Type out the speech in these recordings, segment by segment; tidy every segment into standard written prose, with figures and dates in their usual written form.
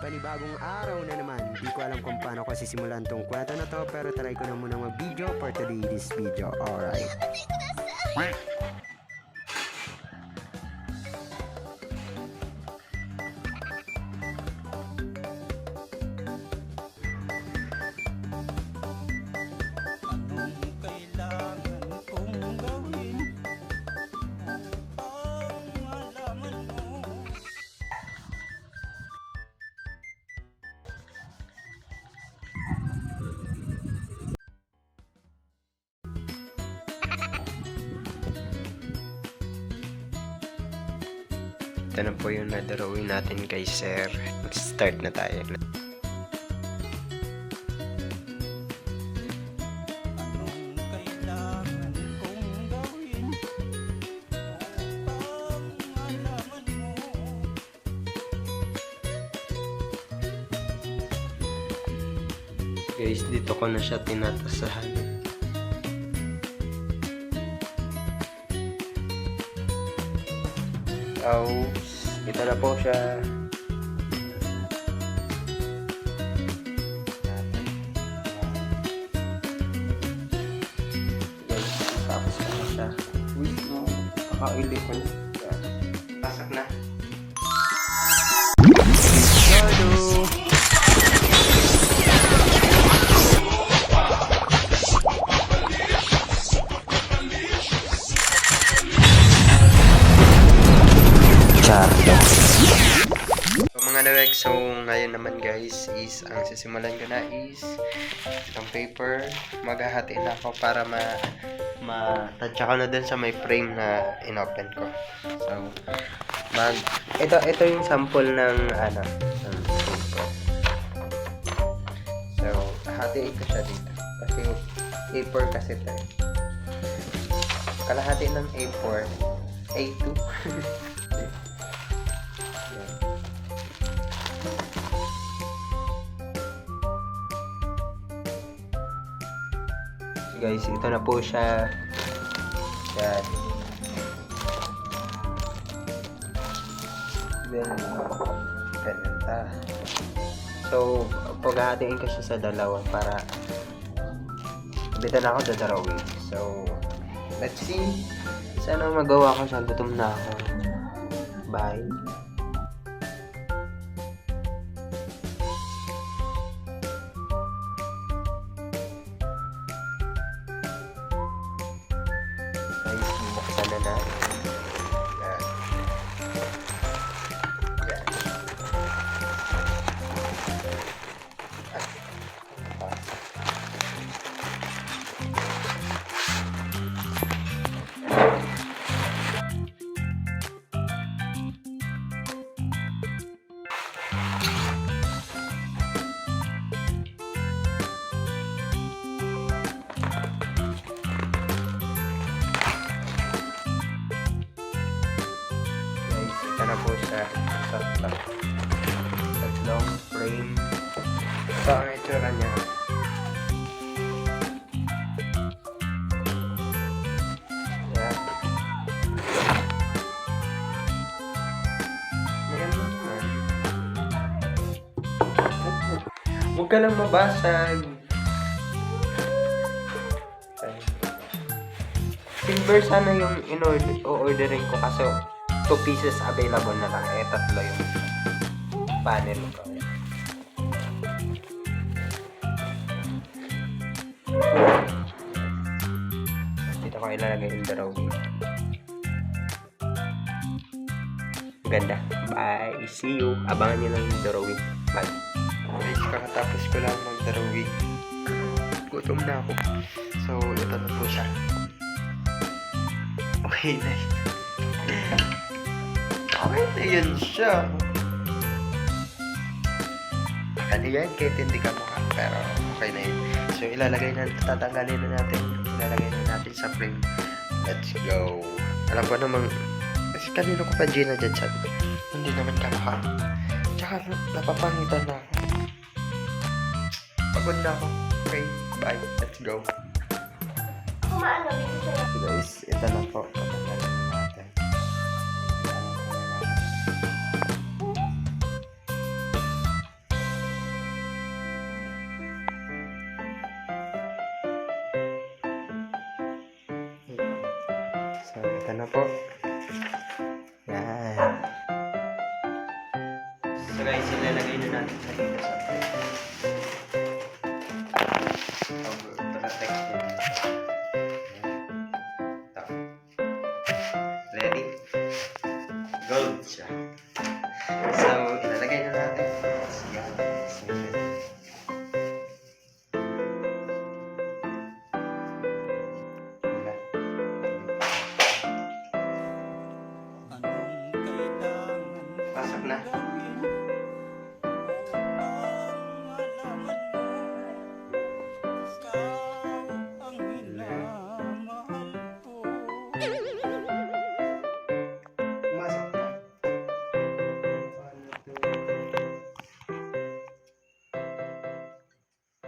Panibagong araw na naman. Di ko alam kung paano ko sisimulan tong kwento na to, pero try ko na muna mag-video for today's video. Alright. Ito na po yung na-drawing natin kay Sir. Mag-start na tayo. Guys, dito ko na siya tinatasahan. Ito na po siya. Guys, tapos ko na siya. Uy, no. Kakaili ko na. Pasak na. Hello! So mga nawek, so ngayon naman guys is ang sisimulan ko na is itong paper. Maghahati na ako para ma-touch ako na dun sa may frame na inopen ko. So ito yung sample ng ng paper. So hatiin ko siya dito kasi A4 kasi ito. Kalahati ng A4 A2. Guys, ito na po siya. Yan. Then, ganun. So, paghahatiin ko siya sa dalawa para bitan ako sa drawing. So, let's see. Sana magawa ko siya. Gutom na ako. Bye. Buksan na natin. Yan. Yan. Ito na po siya sa tatlong frame. Ito ang itsura niya. Yan. Maganda naman. Huwag ka lang mabasag. Silver sana yung in-orderin ko kasi 2 pieces available na lang. Tatlo yung panel ko. Dito ko ilalagay yung drawing. Ganda. Bye. See you. Abangan nyo lang yung drawing. Bye. Guys, kakatapos ko lang mag-drawing. Gutom na ako. So, ito na po siya. Okay na. Okay na yun siya. Ano yan? Kahit hindi ka mukha. Pero okay na yun. So ilalagay na, tatanggalin na natin. Ilalagay na natin sa frame. Let's go. Alam ko namang, kasi kanino ko pa Gina dyan sabi ko, hindi naman ka mukha. Tsaka napapangitan na ako. Pagod na ako. Okay, bye. Let's go. Guys, ito na po. Tatanggalin na natin. So, ito na po. Yan. So guys, ilalagay na natin sa dito sa tray. Ito na text din. Ito. Ready? Go siya. So, ilalagay na natin. Yan. Pasok na. Pumasok na.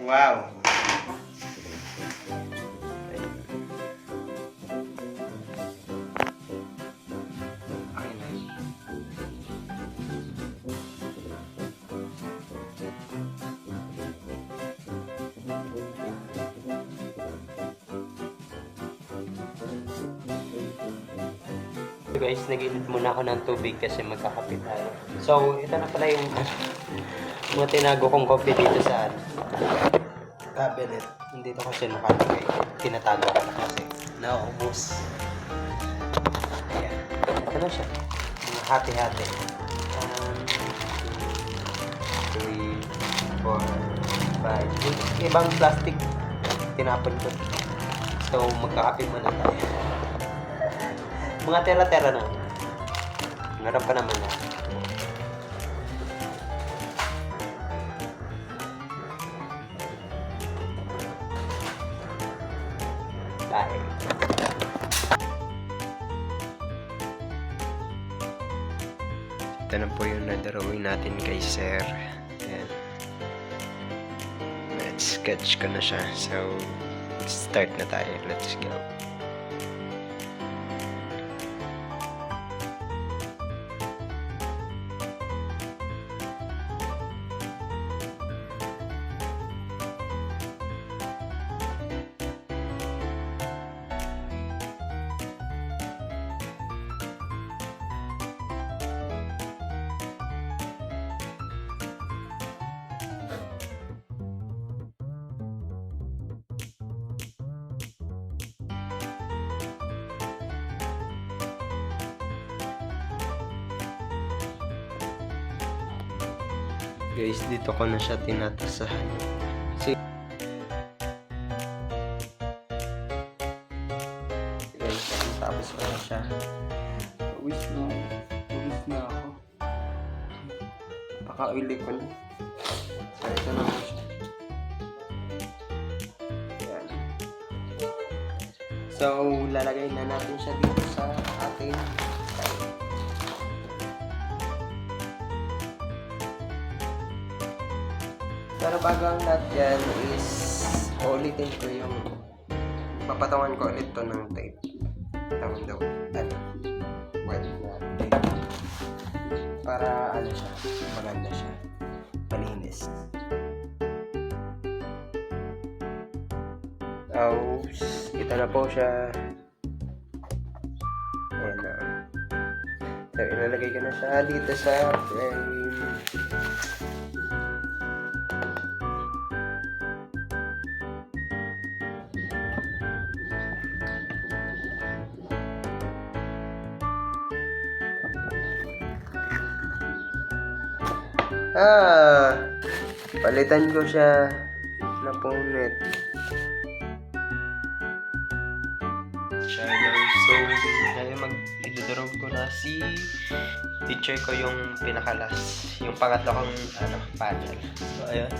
Wow! Okay na. So guys, nag-init muna ako ng tubig kasi magkakape tayo. So, ito na pala yung mga tinago kong coffee dito sa cabinet. Hindi to kasi nakalagay. Tinatago ko na kasi naubos. Ayan. Ito na siya. Mga hati-hati. 3, 4, 5. Ibang plastic tinapon ko. So, magkakape muna tayo. Mga tera-tera na. Narap ka naman na. Dahil. Ito na po yung na-drawing natin kay Sir. Ayan. Let's sketch ko na siya. So, start na tayo. Let's go. Guys, dito ko na siya tinatasahan. Kasi guys, tapos ko na siya. Uwis na ako. Paka-uili ko na. So, ito na po siya. Ayan. So, lalagay na natin siya dito sa ating pero bago ang lahat yan is ulitin ko yung papatungan ko ulit to ng tape. Tawag daw white na tape para ano siya, maganda siya, malinis. Ito na po siya. Ayan na. So, ilalagay ko na siya dito sa frame. Palitan ko siya na punit. So, ngayon mag-idodorog ko na si teacher ko yung pinakalas. Yung pangatlo kong panel. So, ayun.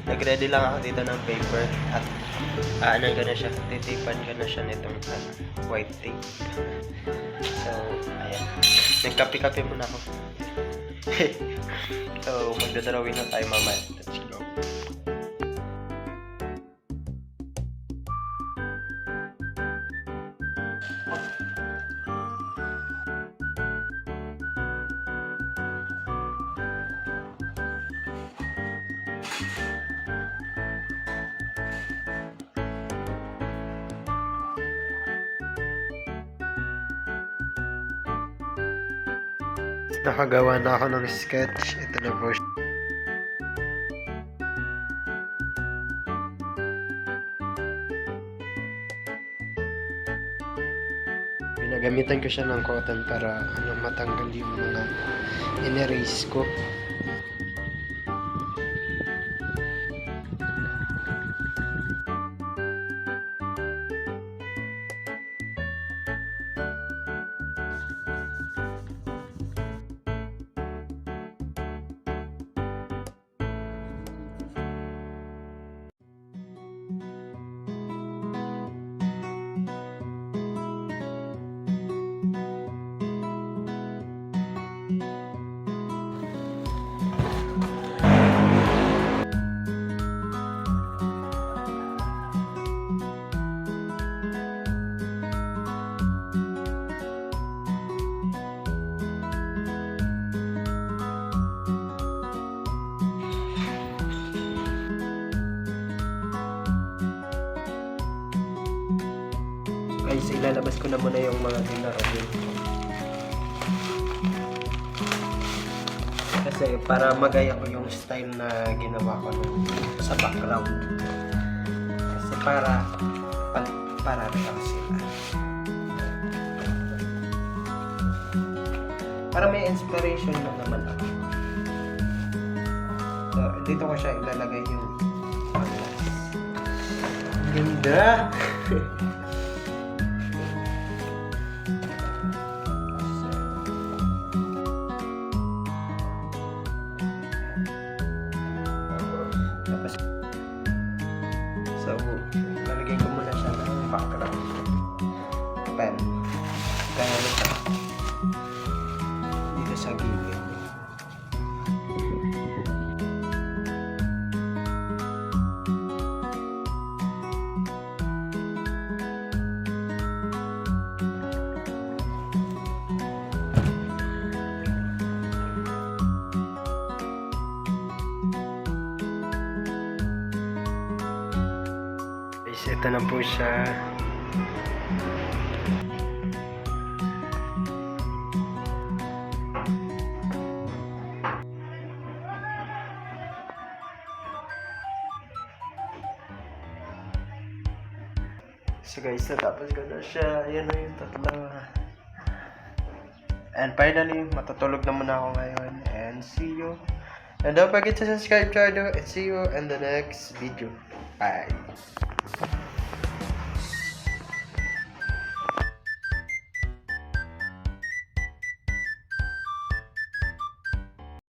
Nag-ready lang ako dito ng paper at ko na siya. Titipan ko na siya nitong white tape. So, ayan. Nagkapi-kapi muna ako. So, magdodrawing na tayo mamaya. Let's go. Nakagawa na ako ng sketch. Ito na po. Pinagamitan ko siya ng cotton para matanggal yung mga in-erase ko. Guys, ilalabas ko na muna yung mga dinarabin ko. Kasi para magaya ko yung style na ginawa ko sa background. Kasi para lang sila. Para may inspiration na naman ako. So, dito ko siya ilalagay yung panglas. Ganda! So, lalagay ko muna siya ng background pen. Kaya nito dito sa gilid. Ito na po siya. So guys, natapos ko na siya. Ayan na yung tatlo. And finally, matutulog na muna ako ngayon. And see you. And don't forget to subscribe, and see you in the next video. Bye.